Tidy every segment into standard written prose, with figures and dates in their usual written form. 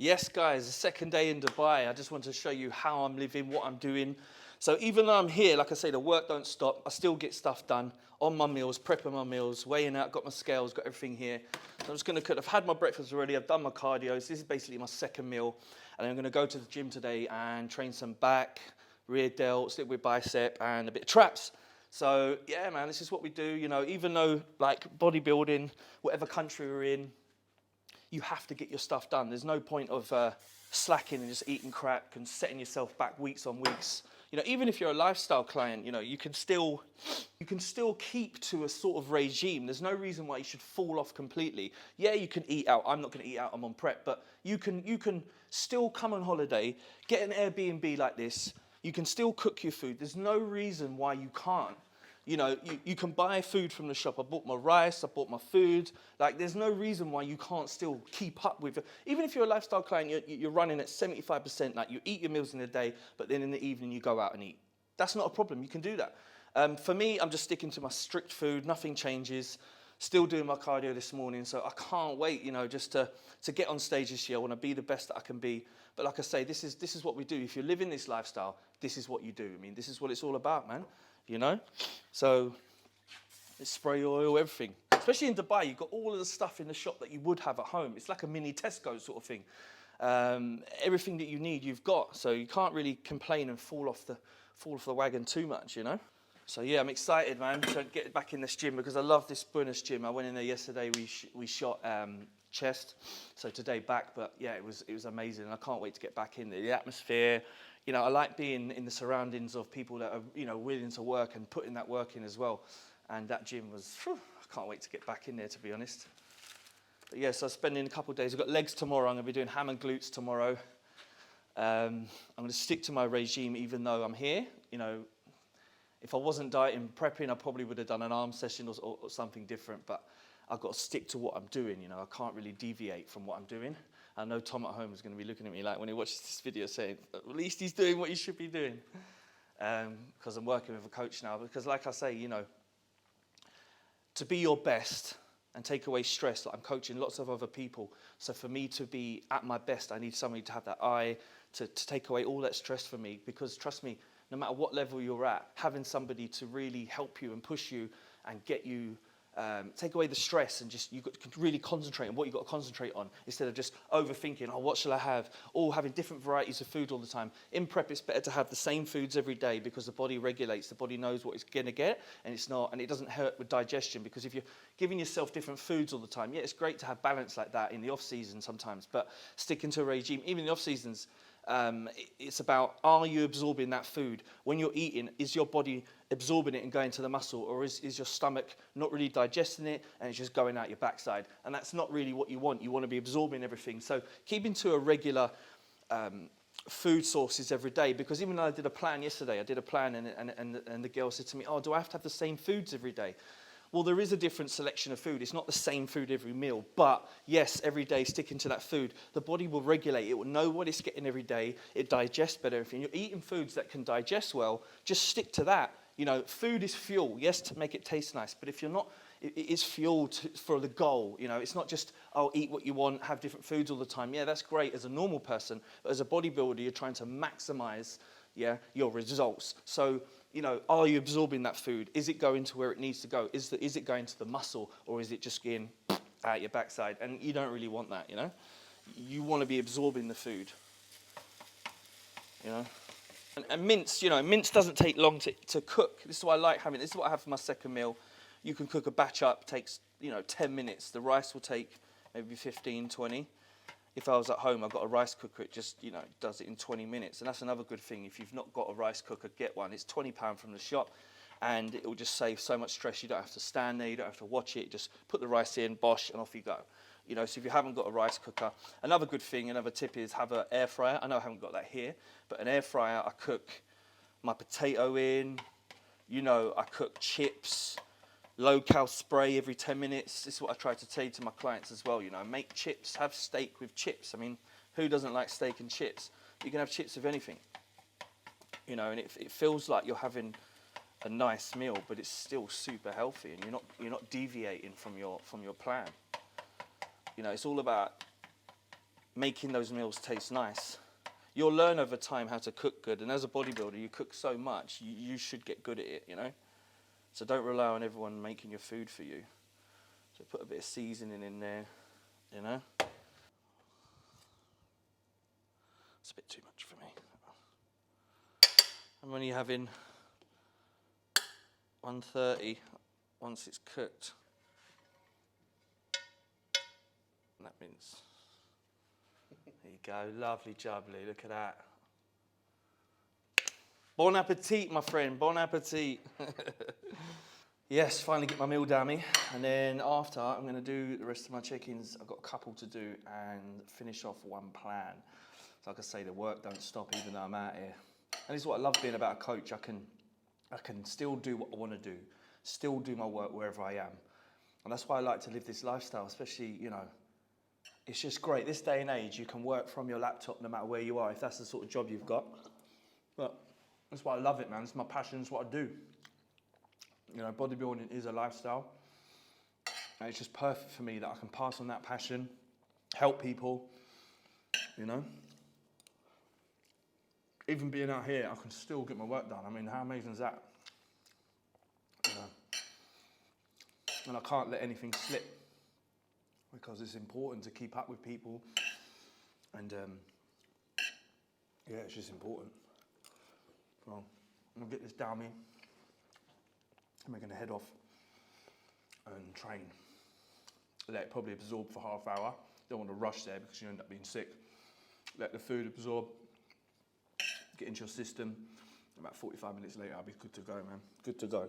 Yes, guys, the second day in Dubai. I just want to show you how I'm living, what I'm doing. So even though I'm here, like I say, the work don't stop. I still get stuff done on my meals, prepping my meals, weighing out, got my scales, got everything here. So I'm just going to cook. I've had my breakfast already. I've done my cardio. So this is basically my second meal. And I'm going to go to the gym today and train some back, rear delts, a little bit bicep, and a bit of traps. So yeah, man, this is what we do. You know, even though like bodybuilding, whatever country we're in, you have to get your stuff done. There's no point of slacking and just eating crap and setting yourself back weeks on weeks. You know, even if you're a lifestyle client, you know, you can still keep to a sort of regime. There's no reason why you should fall off completely. Yeah, you can eat out. I'm not going to eat out. I'm on prep, but you can still come on holiday, get an Airbnb like this. You can still cook your food. There's no reason why you can't. You know, you can buy food from the shop. I bought my rice, I bought my food. Like, there's no reason why you can't still keep up with it. Even if you're a lifestyle client, you're running at 75%, like you eat your meals in the day, but then in the evening you go out and eat. That's not a problem, you can do that. For me, I'm just sticking to my strict food, nothing changes. Still doing my cardio this morning, so I can't wait, you know, just to get on stage this year. I want to be the best that I can be. But like I say, this is what we do. If you're living this lifestyle, this is what you do. I mean, this is what it's all about, man. You know? So it's spray oil, everything. Especially in Dubai, you've got all of the stuff in the shop that you would have at home. It's like a mini Tesco sort of thing. Everything that you need, you've got. So you can't really complain and fall off the wagon too much, you know? So yeah, I'm excited, man, to get back in this gym because I love this Buenos gym. I went in there yesterday. We shot chest. So today back, but yeah, it was amazing. And I can't wait to get back in there. The atmosphere, you know, I like being in the surroundings of people that are, you know, willing to work and putting that work in as well. And that gym was, I can't wait to get back in there, to be honest. But yeah, so I'm spending a couple of days. I've got legs tomorrow. I'm going to be doing ham and glutes tomorrow. I'm going to stick to my regime even though I'm here. You know, if I wasn't dieting, prepping, I probably would have done an arm session or something different. But I've got to stick to what I'm doing. You know, I can't really deviate from what I'm doing. I know Tom at home is going to be looking at me like when he watches this video saying, at least he's doing what he should be doing. Because I'm working with a coach now. Because like I say, you know, to be your best and take away stress, like I'm coaching lots of other people. So for me to be at my best, I need somebody to have that eye to take away all that stress from me. Because trust me, no matter what level you're at, having somebody to really help you and push you and get you, take away the stress and just, you've got to really concentrate on what you've got to concentrate on instead of just overthinking, oh, what shall I have? Or having different varieties of food all the time. In prep, it's better to have the same foods every day because the body regulates, the body knows what it's going to get and it doesn't hurt with digestion because if you're giving yourself different foods all the time, yeah, it's great to have balance like that in the off season sometimes, but sticking to a regime, even in the off seasons, it's about, are you absorbing that food? When you're eating, is your body absorbing it and going to the muscle, or is your stomach not really digesting it and it's just going out your backside? And that's not really what you want. You want to be absorbing everything. So keeping to a regular food sources every day, because even though I did a plan yesterday, and the girl said to me, oh, do I have to have the same foods every day? Well, there is a different selection of food. It's not the same food every meal. But yes, every day sticking to that food, the body will regulate. It will know what it's getting every day. It digests better. If you're eating foods that can digest well, just stick to that. You know, food is fuel, yes, to make it taste nice. But if you're not, it is fuel for the goal. You know, it's not just, oh, eat what you want, have different foods all the time. Yeah, that's great as a normal person. But as a bodybuilder, you're trying to maximize, your results. So, you know, are you absorbing that food? Is it going to where it needs to go? Is it going to the muscle, or is it just getting out your backside? And you don't really want that, you know? You want to be absorbing the food, you know? And mince, you know, mince doesn't take long to cook. This is what I like having. This is what I have for my second meal. You can cook a batch up, takes, 10 minutes. The rice will take maybe 15, 20. If I was at home, I've got a rice cooker, it just, does it in 20 minutes. And that's another good thing. If you've not got a rice cooker, get one. It's £20 from the shop, and it will just save so much stress. You don't have to stand there, you don't have to watch it. Just put the rice in, bosh, and off you go. So if you haven't got a rice cooker, another good thing, another tip is have an air fryer. I know I haven't got that here, but an air fryer, I cook my potato in, I cook chips, low-cal spray every 10 minutes. This is what I try to say to my clients as well, make chips, have steak with chips. I mean, who doesn't like steak and chips? You can have chips with anything, and it feels like you're having a nice meal, but it's still super healthy, and you're not deviating from your plan. It's all about making those meals taste nice. You'll learn over time how to cook good, and as a bodybuilder, you cook so much, you should get good at it, you know? So don't rely on everyone making your food for you. So put a bit of seasoning in there, you know? It's a bit too much for me. And when you're having 130, once it's cooked, and that means, there you go, lovely jubbly, look at that. Bon appetit, my friend, bon appetit. Yes, finally get my meal down me, and then after I'm going to do the rest of my check-ins. I've got a couple to do and finish off one plan. So like I say, the work don't stop even though I'm out here. And this is what I love being about a coach. I can still do what I want to do, still do my work wherever I am. And that's why I like to live this lifestyle, especially, you know, it's just great. This day and age, you can work from your laptop no matter where you are, if that's the sort of job you've got. But that's why I love it, man. It's my passion, it's what I do. You know, bodybuilding is a lifestyle. And it's just perfect for me that I can pass on that passion, help people, you know. Even being out here, I can still get my work done. I mean, how amazing is that? You know? And I can't let anything slip because it's important to keep up with people. And yeah, it's just important. Well, I'm gonna get this down me. And we're gonna head off and train. Let it probably absorb for half hour. Don't want to rush there because you end up being sick. Let the food absorb, get into your system. About 45 minutes later, I'll be good to go, man. Good to go.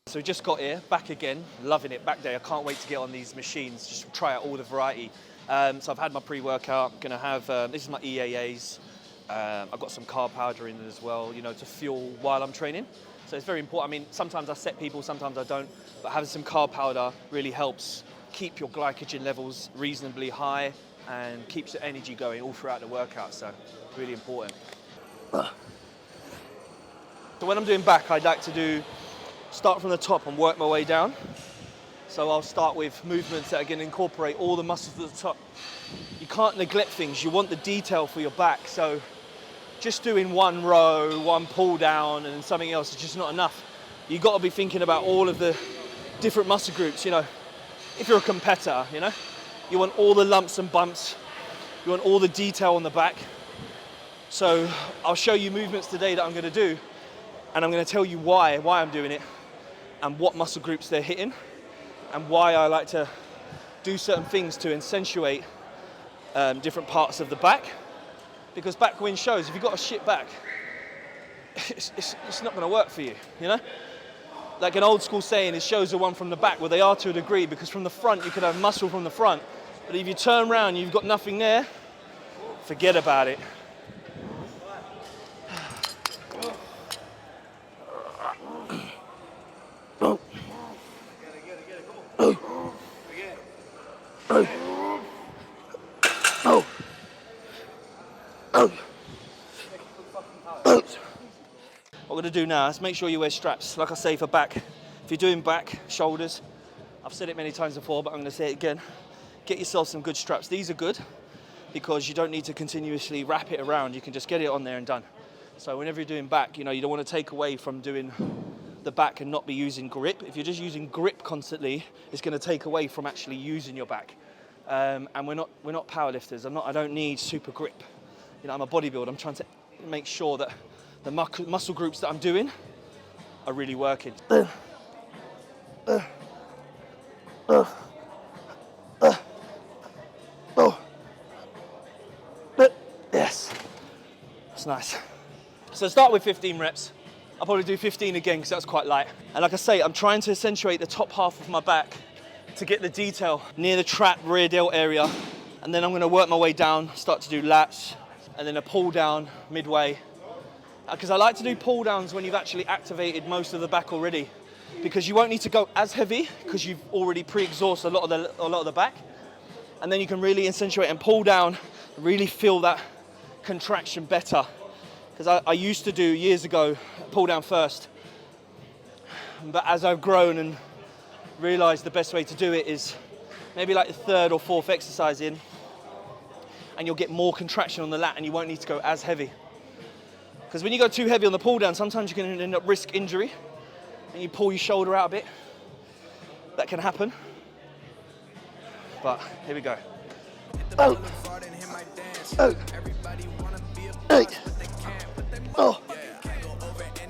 So we just got here, back again, loving it, back day. I can't wait to get on these machines, just try out all the variety. So I've had my pre-workout, I'm gonna have, this is my EAAs. I've got some carb powder in it as well, you know, to fuel while I'm training. So it's very important. I mean, sometimes I set people, sometimes I don't, but having some carb powder really helps keep your glycogen levels reasonably high and keeps your energy going all throughout the workout, so really important. So when I'm doing back, I'd like to start from the top and work my way down. So I'll start with movements that are going to incorporate all the muscles at the top. You can't neglect things, you want the detail for your back, so just doing one row, one pull down and something else is just not enough. You've got to be thinking about all of the different muscle groups, you know. If you're a competitor, you know, you want all the lumps and bumps, you want all the detail on the back. So I'll show you movements today that I'm going to do, and I'm going to tell you why I'm doing it and what muscle groups they're hitting and why I like to do certain things to accentuate different parts of the back. Because back win shows, if you've got a shit back, it's not going to work for you, you know? Like an old school saying is shows are won from the back. Well, they are to a degree, because from the front you could have muscle from the front, but if you turn around and you've got nothing there, forget about it. What we're going to do now is make sure you wear straps. Like I say, for back, if you're doing back, shoulders, I've said it many times before, but I'm going to say it again. Get yourself some good straps. These are good because you don't need to continuously wrap it around. You can just get it on there and done. So whenever you're doing back, you know, you don't want to take away from doing the back and not be using grip. If you're just using grip constantly, it's going to take away from actually using your back. And we're not powerlifters. I don't need super grip. You know, I'm a bodybuilder. I'm trying to make sure that the muscle groups that I'm doing are really working. Yes, that's nice. So start with 15 reps. I'll probably do 15 again because that's quite light. And like I say, I'm trying to accentuate the top half of my back to get the detail near the trap rear delt area. And then I'm going to work my way down, start to do lats, and then a pull down midway. Because I like to do pull downs when you've actually activated most of the back already, because you won't need to go as heavy because you've already pre-exhausted a lot of the back, and then you can really accentuate and pull down, really feel that contraction better. Because I used to do years ago pull down first, but as I've grown and realised the best way to do it is maybe like the third or fourth exercise in, and you'll get more contraction on the lat and you won't need to go as heavy. Because when you go too heavy on the pull down, sometimes you can end up risk injury and you pull your shoulder out a bit. That can happen. But here we go. Oh. Oh. Hey. Oh.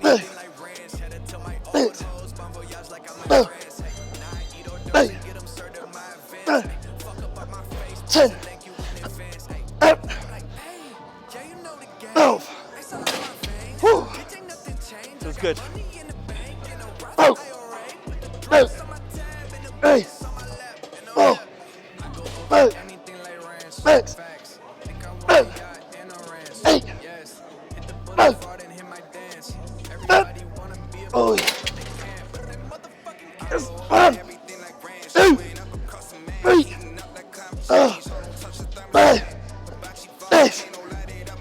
Hey. Hey. Oh. Hey. 10. 12. Woo. Feels good. Oh. Oh. Hey. Oh. Oh. Max. Oh. 8. Oh. Oh. Yes. 1. 2. 3. Oh. 5. 6.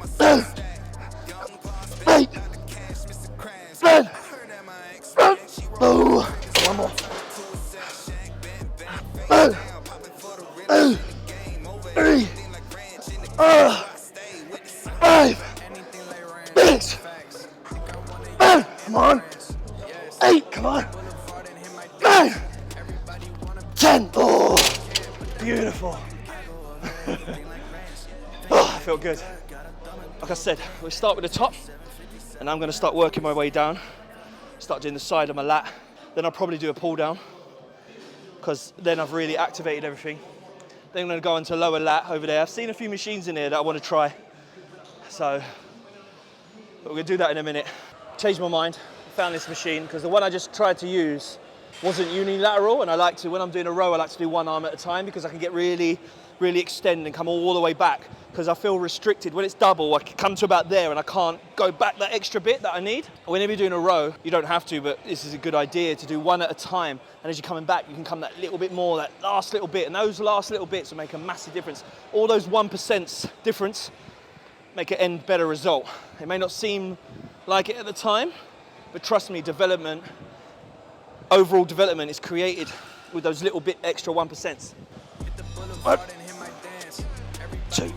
7. 8. 9. Oh. One more. Oh. Oh. 3. 5. 6. 7. Come on. 8. Come on. 9. 10. Oh. Beautiful. Oh, I feel good. Like I said, we start with the top, and I'm going to start working my way down. Start doing the side of my lat. Then I'll probably do a pull down, because then I've really activated everything. Then I'm going to go into lower lat over there. I've seen a few machines in here that I want to try. So we're going to do that in a minute. Changed my mind, found this machine, because the one I just tried to use wasn't unilateral, and I like to, when I'm doing a row, I like to do one arm at a time, because I can get really extend and come all the way back, because I feel restricted. When it's double, I can come to about there and I can't go back that extra bit that I need. Whenever you're doing a row, you don't have to, but this is a good idea to do one at a time. And as you're coming back, you can come that little bit more, that last little bit, and those last little bits will make a massive difference. All those 1% difference make an end better result. It may not seem like it at the time, but trust me, development, overall development is created with those little bit extra 1%. 1, 2,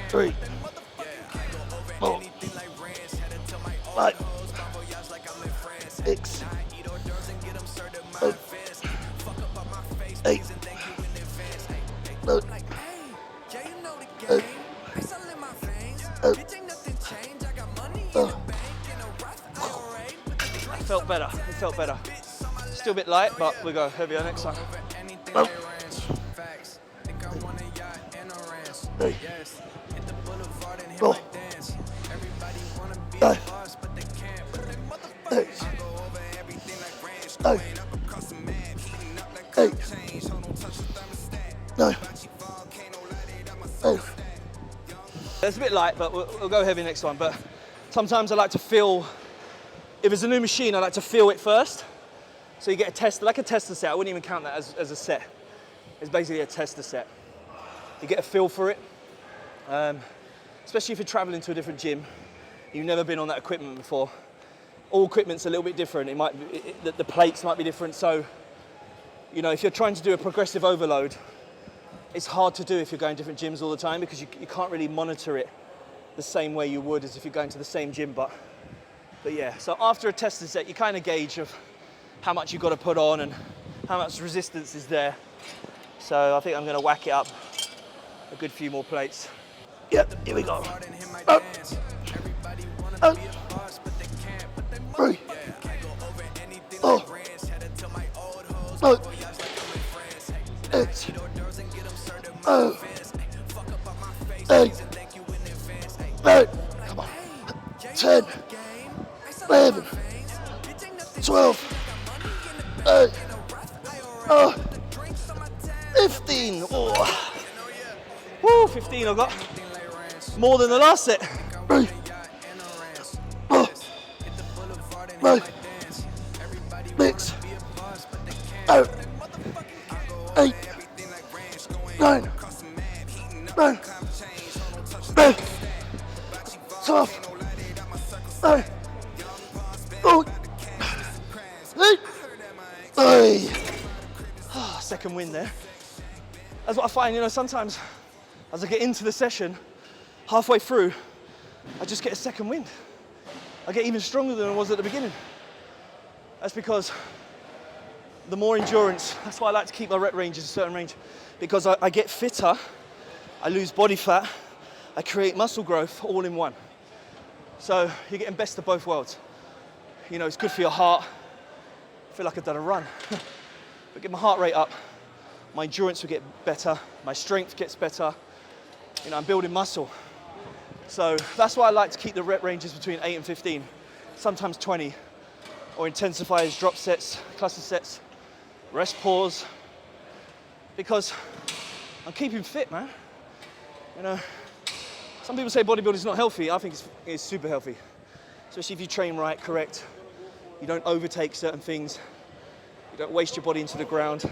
3, 4, 5, 6, 7, 8, 9, 10. Felt better, it felt better. Still a bit light, but we'll go heavier next time. 1, 3, 4, 5, 6, 7, 8, 9, 10. It's a bit light, but we'll go heavy next one. But sometimes I like to feel, if it's a new machine, I like to feel it first. So you get a test, like a tester set. I wouldn't even count that as a set. It's basically a tester set. You get a feel for it, especially if you're traveling to a different gym. You've never been on that equipment before. All equipment's a little bit different. It might be, the plates might be different. So, you know, if you're trying to do a progressive overload, it's hard to do if you're going to different gyms all the time, because you can't really monitor it the same way you would as if you're going to the same gym. But yeah, so after a tester set, you kind of gauge of how much you've got to put on and how much resistance is there. So I think I'm going to whack it up a good few more plates. Yep, here we go. 3, 4, 5, 6, 8, 9, come on, 10, 11, 12, 15. Oh. Woo, 15 I've got. More than the last set. 3, 4, 5, 6, 7, 8, 9, 10, 12, 9, 8, 9. second wind there. That's what I find, you know, sometimes as I get into the session, halfway through, I just get a second wind. I get even stronger than I was at the beginning. That's because the more endurance, that's why I like to keep my rep ranges a certain range, because I get fitter, I lose body fat, I create muscle growth all in one. So you're getting best of both worlds. You know, it's good for your heart. I feel like I've done a run. But get my heart rate up, my endurance will get better, my strength gets better. You know, I'm building muscle. So that's why I like to keep the rep ranges between 8 and 15, sometimes 20, or intensifiers, drop sets, cluster sets, rest pause, because I'm keeping fit, man. You know, some people say bodybuilding is not healthy. I think it's super healthy, especially if you train right, correct. You don't overtake certain things. You don't waste your body into the ground.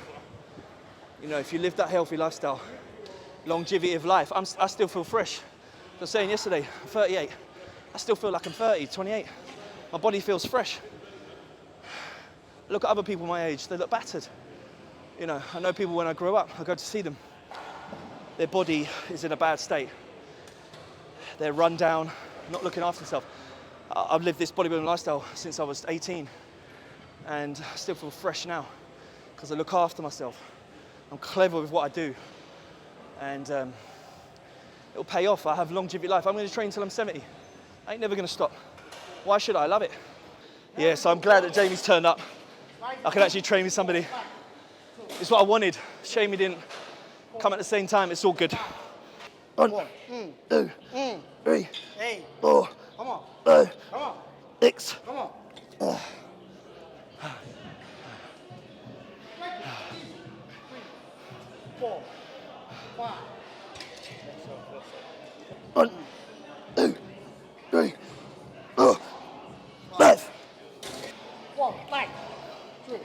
You know, if you live that healthy lifestyle, longevity of life, I still feel fresh. I was saying yesterday, I'm 38. I still feel like I'm 30, 28. My body feels fresh. Look at other people my age, they look battered. You know, I know people when I grow up, I go to see them. Their body is in a bad state. They're run down, not looking after themselves. I've lived this bodybuilding lifestyle since I was 18 and I still feel fresh now because I look after myself. I'm clever with what I do and it'll pay off. I have longevity life. I'm going to train until I'm 70. I ain't never going to stop. Why should I? I love it. Yeah, so I'm glad that Jamie's turned up. I can actually train with somebody. It's what I wanted. Shame he didn't come at the same time. It's all good. 1, 2, 3, 4, Come on. 5, Come on. 6. Come on. 4, 5. 1, 2, 3, 4, 5. 4, light. 2,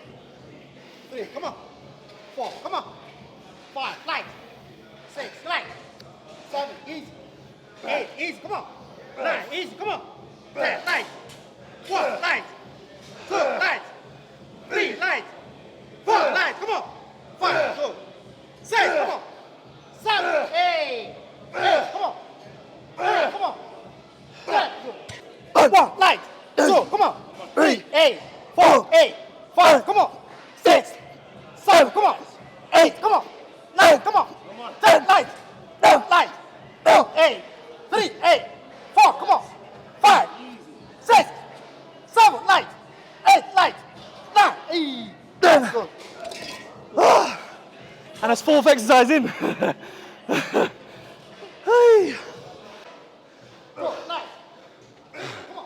3, come on. 4, come on. 5, light. 6, light. 7, easy. 8, easy, come on. 9, easy, come on. 10, light. 1, light. 2, light. 3, light. 4, light, come on. 5, 2, 6, come on. 7, 8, 8, come on. 8, come on. 10, 1, light. 2, come on. 3, 8, 4, 8, 5, come on. 6, 7, come on. 8, come on. 9, come on. 10, light. 9, light. 8, 3, 8, 4, come on. 5, 6, 7, light. 8, light. 9, easy. Good. And that's 4th exercise in. Hey. 4, light. Come on.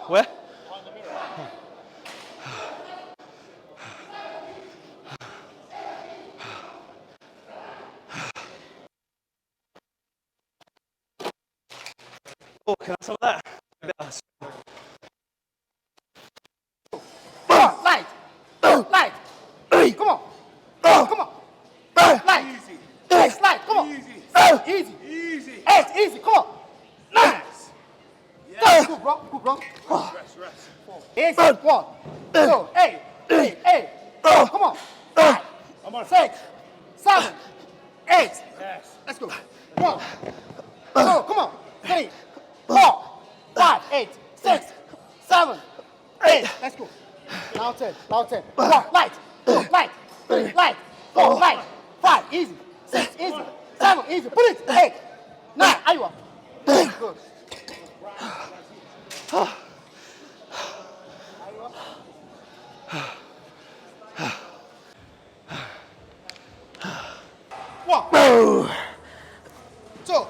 Where? Oh, can I have some of that? Light. Light. Come on. Come on. Light. Easy. 6, light. Come on. Easy. 7, easy. Easy. 8, easy. Come on. 9. Yes. Good, bro. Good, bro. Rest, rest. Easy. 1, 2, 8, 3, 8. Come on. 5, I'm on. 6, 7, 8. Yes. Let's go. 1, 2, come on. 3, 4, 5, 8, 6, 7, 8. Let's go. Now 10. Now 10. 1, light. 2, light. 3, light. 4, light. 5, easy. 6, easy. 7, easy. Put it. 8, 9. Aywa. Good. One, 2,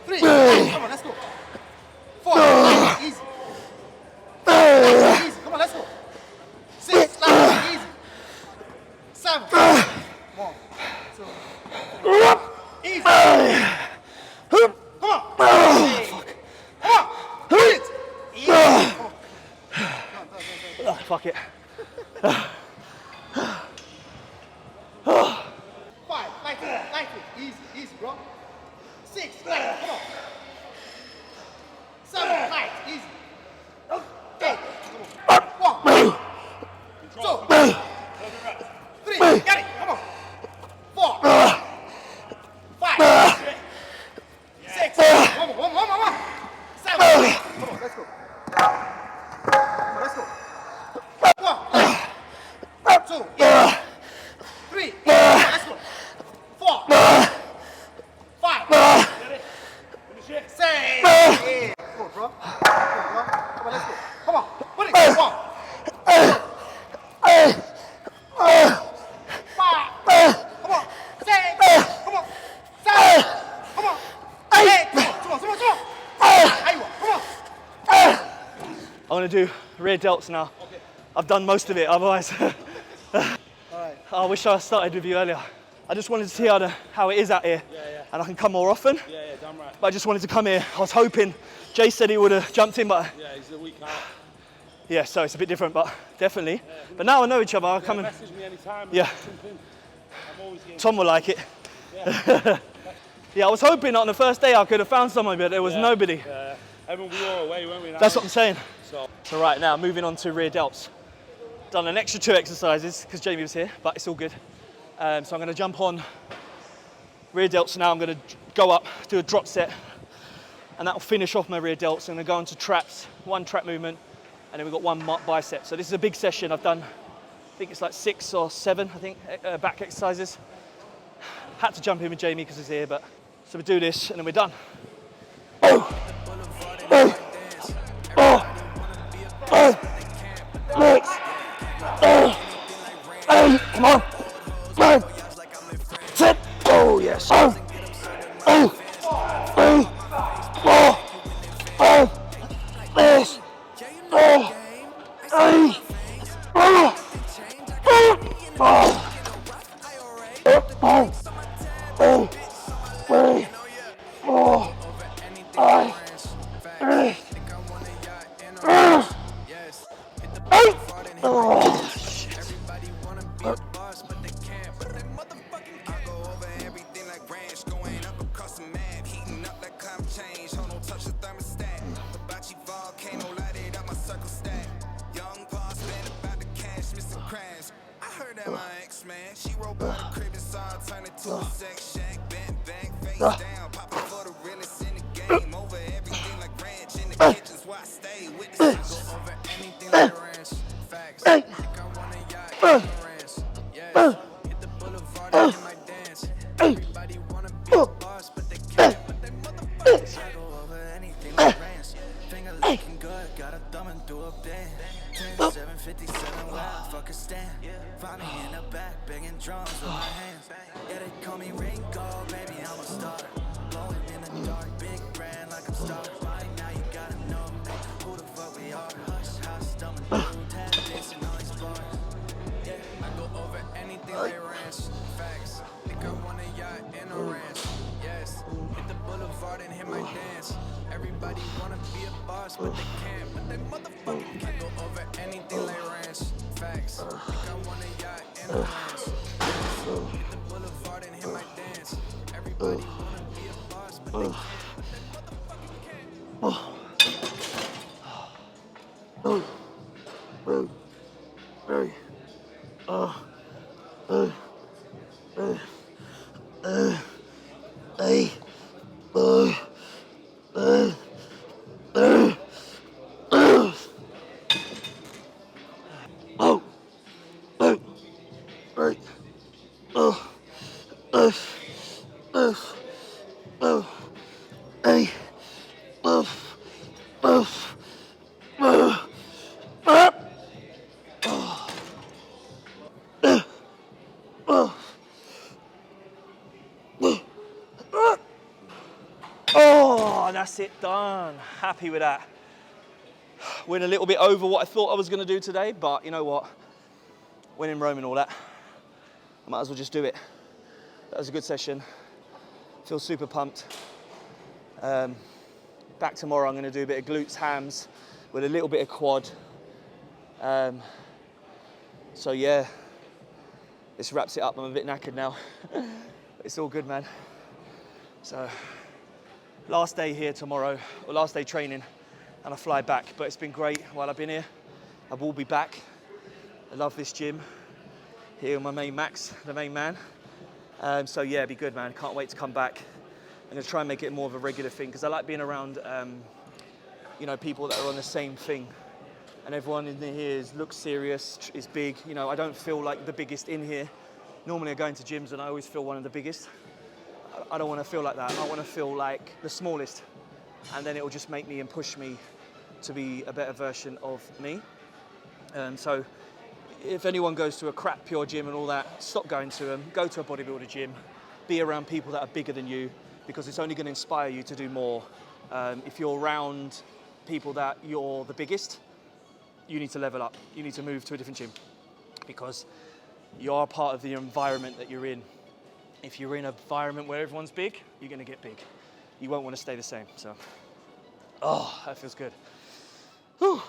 3. Come on, let's go. 4, light, easy. 5, easy. Come on, let's go. 6, light, easy. 7, 1, 2, 3. Easy. Come on. Come on. Do it. Easy. Come on. Fuck it. 5, light it. Easy, easy, bro. 6, light, come on. 7, light, easy. 8, come on. 1, 2, want to do rear delts now. Okay. I've done most of it, otherwise. All right. I wish I started with you earlier. I just wanted to see how it is out here. Yeah. And I can come more often. Yeah, damn right. But I just wanted to come here. I was hoping, Jay said he would have jumped in, but Yeah, he's a week out. yeah, so it's a bit different, but definitely. But now I know each other, I'll come and, Message me anytime. Yeah. Jump in. I'm always game. Tom will like it. Yeah, I was hoping on the first day I could have found someone, but there was nobody. Everyone, we were away, weren't we? Now? That's what I'm saying. So, So right now, moving on to rear delts. Done an extra 2 exercises because Jamie was here, but it's all good. So I'm going to jump on rear delts now. I'm going to go up, do a drop set, and that will finish off my rear delts. I'm going to go into traps, 1 trap movement, and then we've got 1 bicep. So this is a big session. I've done, I think it's like 6 or 7, I think, back exercises. Had to jump in with Jamie because he's here, but so we do this and then we're done. Next. Come on. Sit. Oh, yes. This. Oh, that's it, done. Happy with that. Went a little bit over what I thought I was going to do today, but you know what? When in Rome and all that, I might as well just do it. That was a good session. Feel super pumped. Back tomorrow, I'm going to do a bit of glutes, hams, with a little bit of quad. So yeah, this wraps it up. I'm a bit knackered now. It's all good, man. So, last day here tomorrow, or last day training, and I fly back. But it's been great while I've been here. I will be back. I love this gym. Here with my main Max, the main man. So yeah, it'd be good, man. Can't wait to come back. I'm gonna try and make it more of a regular thing because I like being around, you know, people that are on the same thing. And everyone in here looks serious, is big. You know, I don't feel like the biggest in here. Normally I go into gyms and I always feel one of the biggest. I don't want to feel like that. I want to feel like the smallest. And then it will just make me and push me to be a better version of me. So if anyone goes to a crap pure gym and all that, stop going to them. Go to a bodybuilder gym. Be around people that are bigger than you because it's only going to inspire you to do more. If you're around people that you're the biggest, you need to level up. You need to move to a different gym because you are part of the environment that you're in. If you're in an environment where everyone's big, you're going to get big. You won't want to stay the same. So, oh, that feels good. Whew.